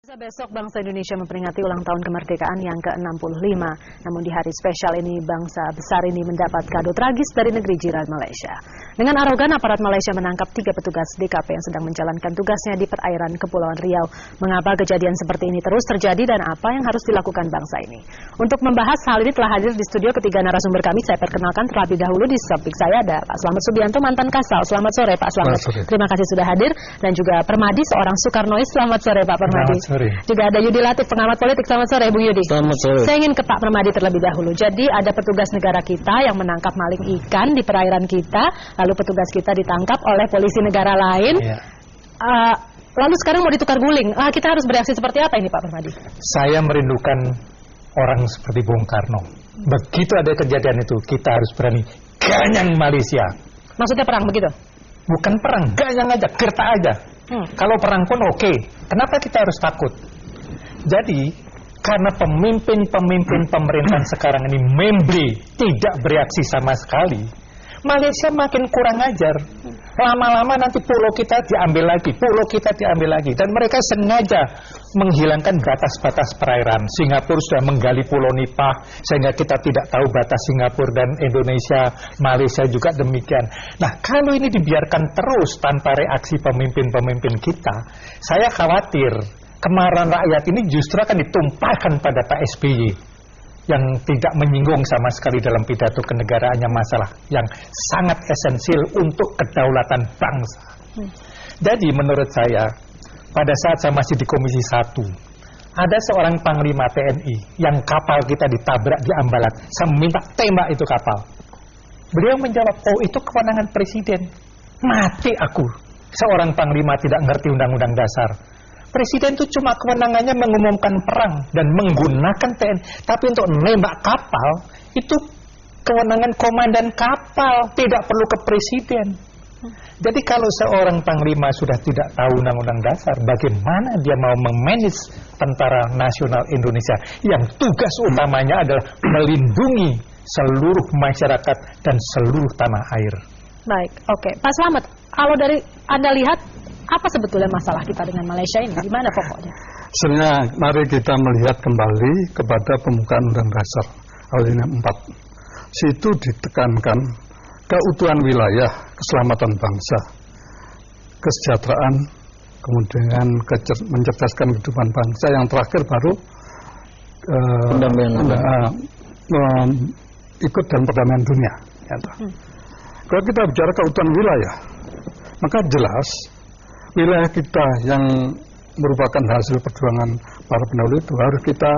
Besok bangsa Indonesia memperingati ulang tahun kemerdekaan yang ke-65. Namun di hari spesial ini bangsa besar ini mendapat kado tragis dari negeri jiran Malaysia. Dengan arogan aparat Malaysia menangkap 3 petugas DKP yang sedang menjalankan tugasnya di perairan Kepulauan Riau. Mengapa kejadian seperti ini terus terjadi dan apa yang harus dilakukan bangsa ini? Untuk membahas hal ini telah hadir di studio ketiga narasumber kami. Saya perkenalkan terlebih dahulu di samping saya ada Pak Slamet Subianto, mantan Kasal. Selamat sore Pak Slamet. Terima kasih sudah hadir. Dan juga Permadi, seorang Soekarnois. Selamat sore Pak Permadi. Juga ada Yudi Latif, pengamat politik. Selamat sore Bu Yudi. Selamat sore. Saya ingin ke Pak Permadi terlebih dahulu. Jadi ada petugas negara kita yang menangkap maling ikan di perairan kita, lalu petugas kita ditangkap oleh polisi negara lain. Ya. Lalu sekarang mau ditukar guling. Kita harus bereaksi seperti apa ini Pak Permadi? Saya merindukan orang seperti Bung Karno. Begitu ada kejadian itu, kita harus berani ganyang Malaysia. Maksudnya perang begitu? Bukan perang, ganyang aja, gertak aja. Kalau perang pun oke. Kenapa kita harus takut? Jadi, karena pemimpin-pemimpin pemerintahan sekarang ini memble, tidak bereaksi sama sekali, Malaysia makin kurang ajar. Lama-lama nanti pulau kita diambil lagi, dan mereka sengaja menghilangkan batas-batas perairan. Singapura sudah menggali pulau Nipah sehingga kita tidak tahu batas Singapura dan Indonesia, Malaysia juga demikian. Nah, kalau ini dibiarkan terus tanpa reaksi pemimpin-pemimpin kita, saya khawatir kemarahan rakyat ini justru akan ditumpahkan pada Pak SBY yang tidak menyinggung sama sekali dalam pidato kenegaraannya masalah yang sangat esensial untuk kedaulatan bangsa. Jadi menurut saya, pada saat saya masih di Komisi 1, ada seorang Panglima TNI yang kapal kita ditabrak di Ambalat. Saya minta tembak itu kapal. Beliau menjawab, oh itu kewenangan Presiden. Mati aku, seorang Panglima tidak ngerti undang-undang dasar. Presiden itu cuma kewenangannya mengumumkan perang dan menggunakan TNI. Tapi untuk nembak kapal, itu kewenangan komandan kapal, tidak perlu ke Presiden. Jadi kalau seorang Panglima sudah tidak tahu undang-undang dasar, bagaimana dia mau memanage Tentara Nasional Indonesia yang tugas utamanya adalah melindungi seluruh masyarakat dan seluruh tanah air. Baik, oke. Pak Slamet, kalau dari Anda lihat, apa sebetulnya masalah kita dengan Malaysia ini? Gimana pokoknya? Sebenarnya mari kita melihat kembali kepada pembukaan Undang Dasar Alinea 4. Situ ditekankan keutuhan wilayah, keselamatan bangsa, kesejahteraan, kemudian mencerdaskan kehidupan bangsa. Yang terakhir baru ikut dalam perdamaian dunia. Kalau kita bicara keutuhan wilayah, maka jelas wilayah kita yang merupakan hasil perjuangan para pendahulu itu harus kita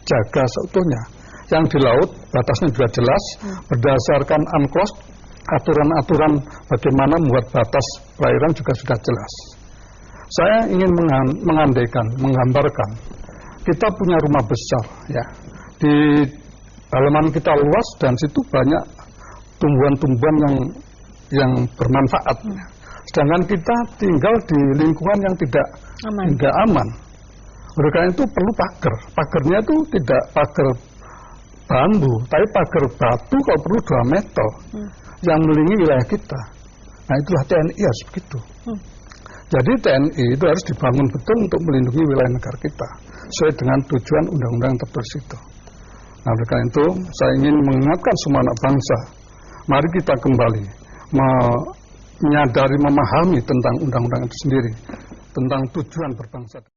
jaga seutuhnya. Yang di laut batasnya juga jelas, berdasarkan UNCLOS, aturan-aturan bagaimana membuat batas perairan juga sudah jelas. Saya ingin mengandaikan, menggambarkan, kita punya rumah besar, ya, di halaman kita luas dan situ banyak tumbuhan-tumbuhan yang bermanfaat. Sedangkan kita tinggal di lingkungan yang tidak aman. Oleh karena itu perlu pagar. Pagarnya itu tidak pagar bambu, tapi pagar batu kalau perlu 2 meter yang melindungi wilayah kita. Nah itulah TNI harus begitu. Jadi TNI itu harus dibangun betul untuk melindungi wilayah negara kita sesuai dengan tujuan undang-undang yang tertulis itu. Nah oleh karena itu saya ingin mengingatkan semua anak bangsa, mari kita kembali menyadari, memahami tentang undang-undang itu sendiri, tentang tujuan berbangsa.